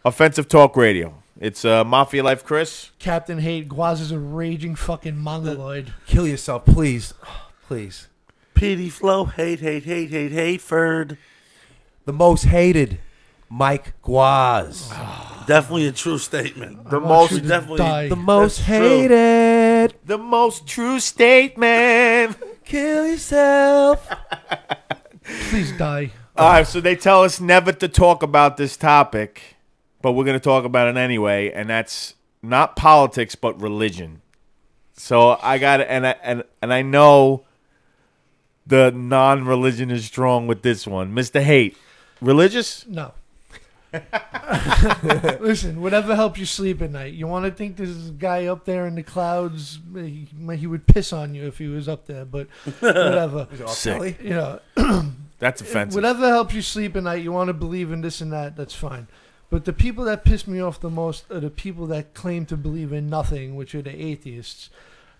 Offensive Talk Radio. It's Mafia Life Chris. Captain Hate. Guaz is a raging fucking mongoloid. Kill yourself, please. Please. PD Flow. Hate, Ferd. The most hated, Mike Guaz. Definitely a true statement. The most definitely. The most true. hated. The most true statement. Kill yourself. Please die. All right, so they tell us never to talk about this topic, but we're going to talk about it anyway, and that's not politics but religion. So I got it, and I know the non-religion is strong with this one. Mr. Hate, religious? No. Listen, whatever helps you sleep at night. You want to think this guy up there in the clouds, he would piss on you if he was up there, but whatever. Sick. You know, That's offensive. whatever helps you sleep at night, you want to believe in this and that, that's fine. But the people that piss me off the most are the people that claim to believe in nothing, which are the atheists.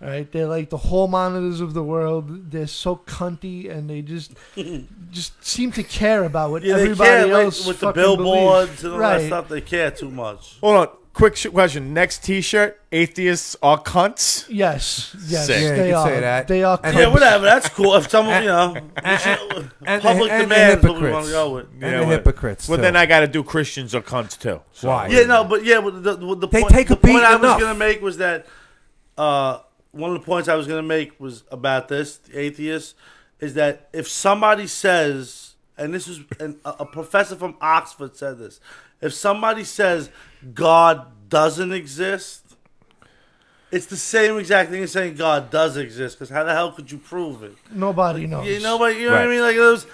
All right, they're like the whole monitors of the world. They're so cunty, and they just seem to care about what everybody else with the fucking billboards believes. and all Right. that stuff. They care too much. Hold on. Quick question. Next T-shirt, atheists are cunts? Yes, Sick. Yeah, they you are. can say that. They are. And Yeah, cunts. whatever. That's cool. If someone, public and demand is what we hypocrites. want to go with. And Yeah, the well- hypocrites. Well, too. then I got to do Christians or cunts too. So. Why? Yeah, no, but the They point, take a the point beat I was enough. going to make was that one of the points I was going to make was about this, the atheist, is that if somebody says, and this is a professor from Oxford said this, if somebody says God doesn't exist, it's the same exact thing as saying God does exist, because how the hell could you prove it? Nobody knows. You know what I mean? Like those.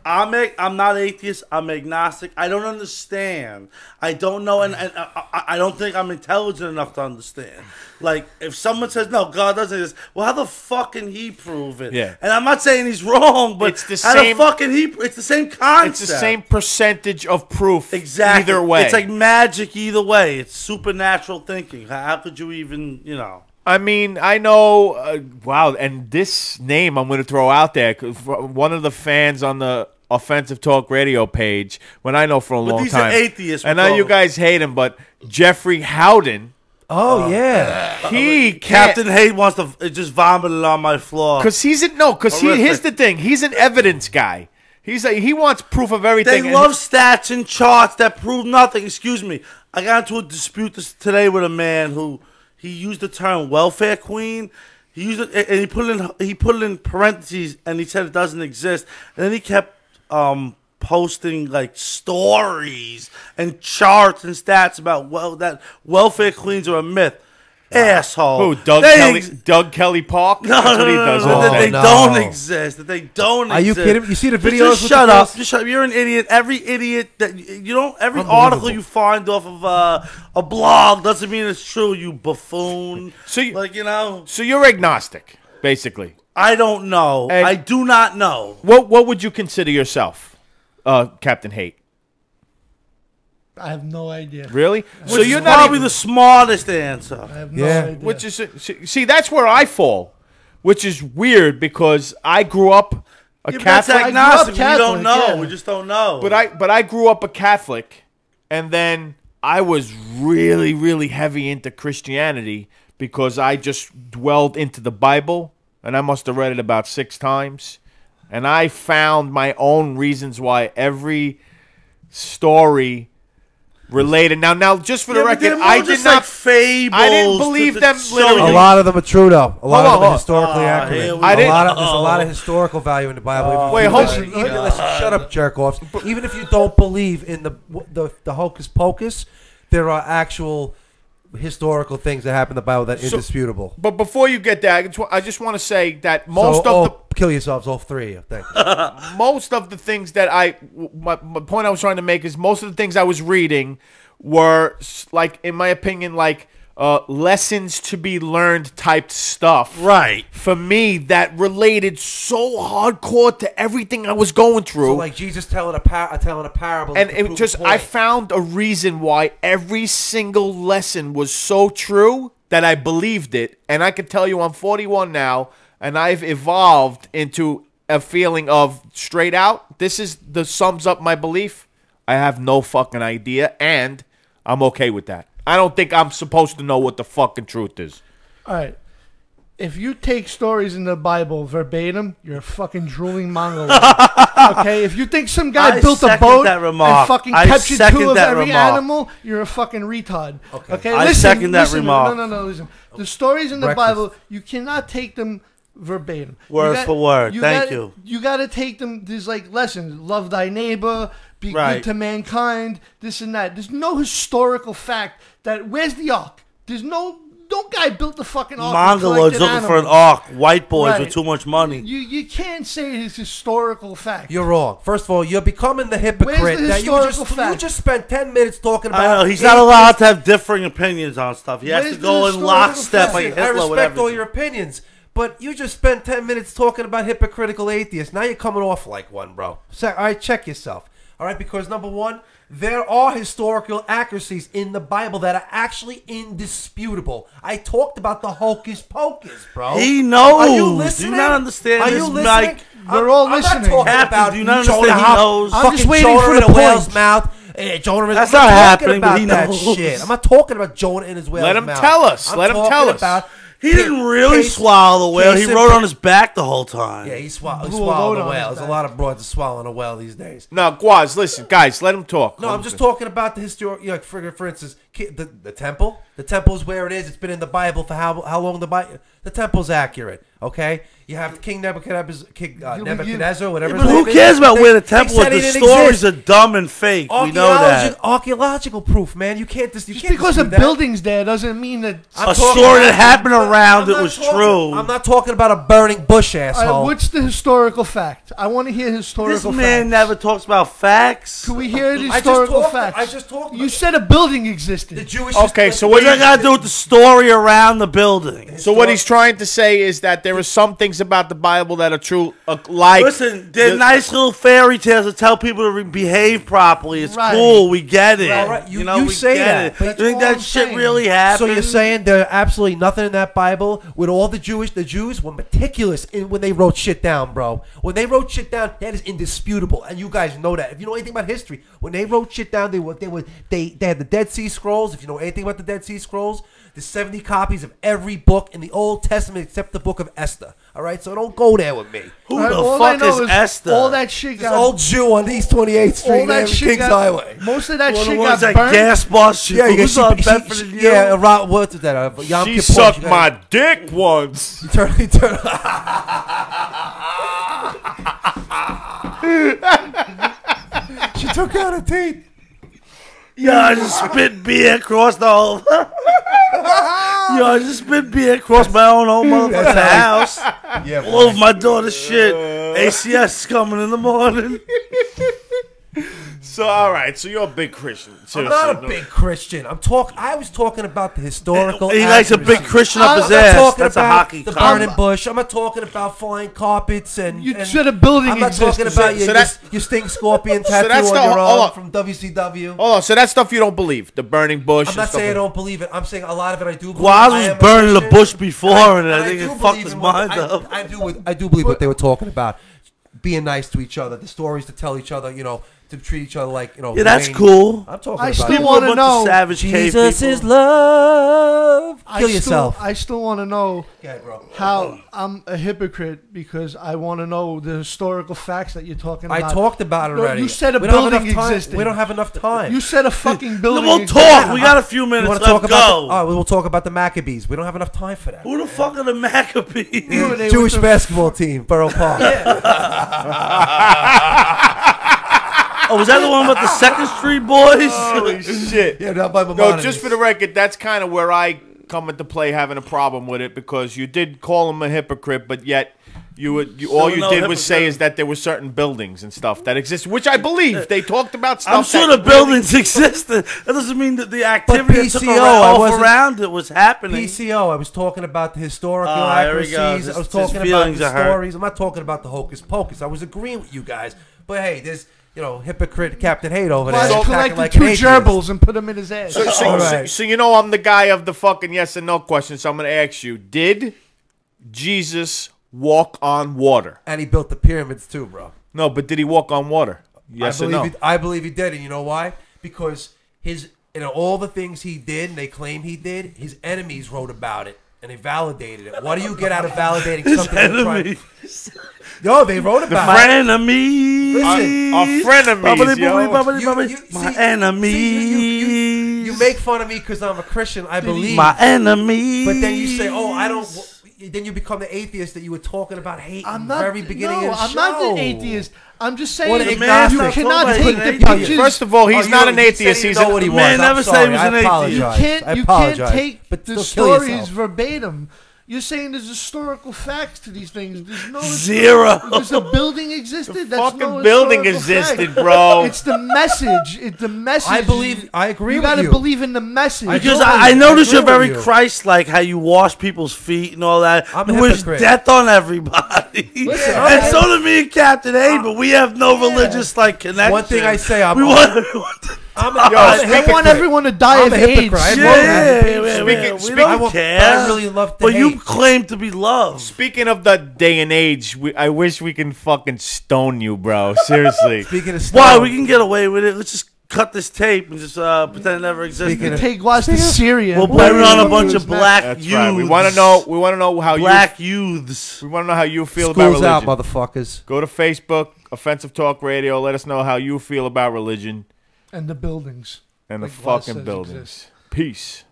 I'm not atheist. I'm agnostic. I don't understand. I don't know, and I don't think I'm intelligent enough to understand. Like, if someone says no, God doesn't exist, well, how the fuck can he prove it? Yeah. And I'm not saying he's wrong, but It's the how same- the fuck can he? It's the same concept. It's the same percentage of proof Exactly. either way. It's like magic either way. It's supernatural thinking. How could you even, I mean, I know, wow, and this name I'm going to throw out there, 'cause one of the fans on the Offensive Talk Radio page, when I know for a But long these time. are atheists. I know you guys hate him, but Jeffrey Howden, Oh, yeah. he Captain Hate wants to just vomit it on my floor. because he's Horrific. here's the thing, he's an evidence guy. He wants proof of everything. They and love stats and charts that prove nothing. Excuse me. I got into a dispute today with a man who he used the term welfare queen. He used it and he put it in parentheses and he said it doesn't exist. And then he kept posting like stories and charts and stats about that welfare queens are a myth. Asshole. Who? Doug Kelly Park? No, That's what he does all that day. they don't exist. That they don't exist. Are you kidding me? You see the videos Just with shut the up. girls? Just shut up. You're an idiot. Every idiot that you don't. Every Unbelievable. article you find off of a blog doesn't mean it's true. You buffoon. So So you're agnostic, basically. I don't know. And- I do not know. What would you consider yourself, Captain Hate? I have no idea. Really? So you're probably the smartest answer. I have no Yeah. idea. Which is see, that's where I fall, which is weird because I grew up a Yeah, but that's Catholic, agnostic. We Catholic, don't know. yeah. We just don't know. but I grew up a Catholic, and then I was really really heavy into Christianity because I just dwelled into the Bible, and I must have read it about 6 times, and I found my own reasons why every story related. Now, just for the record, I did not. fables. I didn't believe them literally. A lot of them are true, though. A lot of them on. are historically accurate. here we I A didn't- lot of, there's a lot of historical value in the Bible. Even if Wait, you hold listen- on. even- listen, shut up, jerk offs. Even if you don't believe in the hocus pocus, there are actual historical things that happen in the Bible that are So- indisputable. But before you get there, I just want to say that most Kill yourselves, all three of you. Thank you. most of the things that my point I was trying to make is most of the things I was reading were like, in my opinion, like lessons to be learned type stuff. Right. For me, that related so hardcore to everything I was going through. So like Jesus telling a parable, And to it prove just, a point. I found a reason why every single lesson was so true that I believed it. And I can tell you I'm 41 now, and I've evolved into a feeling of straight out. This is the sums up my belief. I have no fucking idea. And I'm okay with that. I don't think I'm supposed to know what the fucking truth is. All right. If you take stories in the Bible verbatim, you're a fucking drooling mongoloid. Okay? If you think some guy I built a second boat that and remark. fucking I captured second two of that every remark. animal, you're a fucking retard. Okay? I Listen, second that listen, remark. No, listen. The stories in the Breakfast. Bible, you cannot take them verbatim. Word for word. Thank gotta- you. You got to take them. There's like lessons. Love thy neighbor. Be Right. good to mankind. This and that. There's no historical fact that. Where's the ark? There's no guy built the fucking ark. and Mongoloids collected looking for an animals. ark. White boys Right. with too much money. You can't say it's historical fact. You're wrong. First of all, you're becoming the hypocrite Where's the that you historical just fact? spent 10 minutes talking about. I know he's not allowed to have differing opinions on stuff. He has Where's to the go in historical lockstep fact? like Listen, I Hitler with respect all everything. your opinions, but you just spent 10 minutes talking about hypocritical atheists. Now you're coming off like one, bro. So, all right, check yourself. All right, because number one, there are historical accuracies in the Bible that are actually indisputable. I talked about the hocus pocus, bro. He knows. Are you Do listening? you not understand Are this, you listening? Mike? We're all I'm listening. not talking Captain, about do you not Jonah understand he Hop- knows? I'm fucking just waiting Jonah for in the a whale's point. mouth. Jonah in That's I'm not talking happening, but about he that knows. shit. I'm not talking about Jonah in his whale's Let him mouth. tell us. I'm Let him talking tell us. about He didn't really case- swallow the whale. He case in rode point- on his back the whole time. Yeah, he Blew a swallowed load a on whale. his There's a back. lot of broads swallowing a whale these days. No, Guaz, listen, guys, let him talk. No, I'm just talking about the history. Like for instance, the temple. The temple is where it is. It's been in the Bible for how long? The temple's accurate. Okay, you have King Nebuchadnezzar, whatever. But his who name cares is. about where the They temple was? said he The didn't stories exist. are dumb and fake. We know that. Archaeological proof, man. You can't just Just because a building's there doesn't mean that. A story that happened around it was true. I'm not talking about a burning bush, All right, asshole. what's the historical fact? I want to hear This historical man facts. never talks about facts. Can we hear the I just historical talked- facts? I just talked You about- said a building existed. the Jewish. Okay, so What does that got to do with the story around the building? So what he's trying to say is that there are some things about the Bible that are true, like Listen, they're the- nice little fairy tales to tell people to behave properly. It's Right. cool. We get it. Right, right. You know, we say get that, it. but You think all that I'm shit saying. really happened? So you're saying there's absolutely nothing in that Bible with all the Jews were meticulous in when they wrote shit down, bro. When they wrote shit down, that is indisputable, and you guys know that. If you know anything about history, when they wrote shit down, they had the Dead Sea Scrolls. If you know anything about the Dead Sea Scrolls, there's 70 copies of every book in the Old Testament except the book of Esther. All right, so don't go there with me. Who All right, the all I fuck know is Esther? All that shit This got. old Jew on East 28th Street, all that and shit Kings got. Highway. Most of that One of shit the ones got that burned. gas bus you. Yeah, you Who's on Bedford and you? yeah, around what's that? Yom she Kippur, sucked you my dick once. turn. She took out her teeth. Yeah, I just spit beer across the whole. Yo, I just spit beer across my own whole motherfucking house. Yeah, All over my daughter's shit. ACS is coming in the morning. So all right, so you're a big Christian. I'm Seriously, not a no. big Christian. I was talking about the historical. He likes a big accuracy. Christian up I'm his I'm not ass. talking That's a about hockey the comment. burning bush. I'm not talking about flying carpets and. You and said a building I'm not talking existed. about So that's- your Sting Scorpion tattoo that's on the- your hold arm on. from WCW. Hold on, so that's stuff you don't believe. The burning bush. I'm and not stuff saying I like- don't believe it. I'm saying a lot of it I do believe. Guaz I was am a burning the Christian, bush before, and I think do it fucked believe his in what- mind up. I do believe what they were talking about. Being nice to each other, the stories to tell each other, to treat each other like, Yeah, that's humane. cool. I'm talking I about still it. People wanna are a bunch of know- savage cave Jesus people. is love. Kill yourself. I still want to know Okay, bro. how I'm a hypocrite because I want to know the historical facts that you're talking about. I talked about it No, already. you said a We don't have building enough time. existed. We don't have enough time. You said a fucking building. We'll existed. talk. We got a few You minutes want to talk left. about? Go. Oh, we'll talk about the Maccabees. We don't have enough time for that. Who the fuck are the Maccabees? Who are they Jewish with the- basketball team, Borough Park. Oh, was that the one about the Second Street Boys? Holy shit. Yeah, not by No, Maimonides. just for the record, that's kind of where I come into play having a problem with it because you did call him a hypocrite, but yet all you no did was say hypocrite. is that there were certain buildings and stuff that exist, which I believe they talked about stuff. I'm sure that the buildings existed. That doesn't mean that the activity that took PCO, I off wasn't- around it was happening. PCO. I was talking about the historical Ah, here we go. accuracies. His- I was his talking about feelings the are hurt. stories. I'm not talking about the hocus pocus. I was agreeing with you guys. But hey, there's hypocrite Captain Hate over there. Why acting collected like two an atheist. gerbils and put them in his ass? All right. So you know I'm the guy of the fucking yes and no question, so I'm going to ask you, did Jesus walk on water? And he built the pyramids too, bro. No, but did he walk on water? Yes or no? I believe he did, and you know why? Because his And all the things he did and they claim he did, his enemies wrote about it. And they validated it. What do you get out of validating something? Enemies. Yo, they wrote about it. Frenemies. Listen. Our frenemies, yo. My enemies. You make fun of me because I'm a Christian. I believe. My enemies. But then you say, "Oh, I don't." Then you become the atheist that you were talking about hate I'm in not. the very beginning no, of the I'm show. not an atheist. I'm just saying What an you agnostic. cannot Somebody take put the an atheist. pictures. First of all, he's not an atheist. He's know what he a was. Man I'm never said sorry. he was I an atheist. apologize. You can't. I You apologize. can't take But the still kill stories yourself. verbatim. You're saying there's historical facts to these things. There's no Zero. There's a building existed. The That's fucking no building historical existed, fact. bro. It's the message. It's the message. I believe. I agree You with gotta you. believe in the message. Because totally I noticed agree you're very with you. Christ-like, how you wash people's feet and all that. I'm a You wish hypocrite. death on everybody. Listen, and so do me and Captain A, but we have no religious connection. One thing I say, we want I'm a I hypocrite. want everyone to die I'm of a AIDS. hypocrite. I Yeah, know that. we Speaking- don't care. I really love to But you hate. claim to be loved. Speaking of the day and age, I wish we can fucking stone you, bro. Seriously. Speaking of Why? stone, We can get away with it. Let's just cut this tape and just pretend it never Speaking existed. of- Take Watts to Syria. We'll and blame it on a put bunch his of neck. black That's youths. right. We want to know. We want to know how Black youths. you. We want to know how you feel about School's out, religion. motherfuckers. Go to Facebook, Offensive Talk Radio. Let us know how you feel about religion and the buildings. and Like the Watts fucking says buildings. exist. Peace.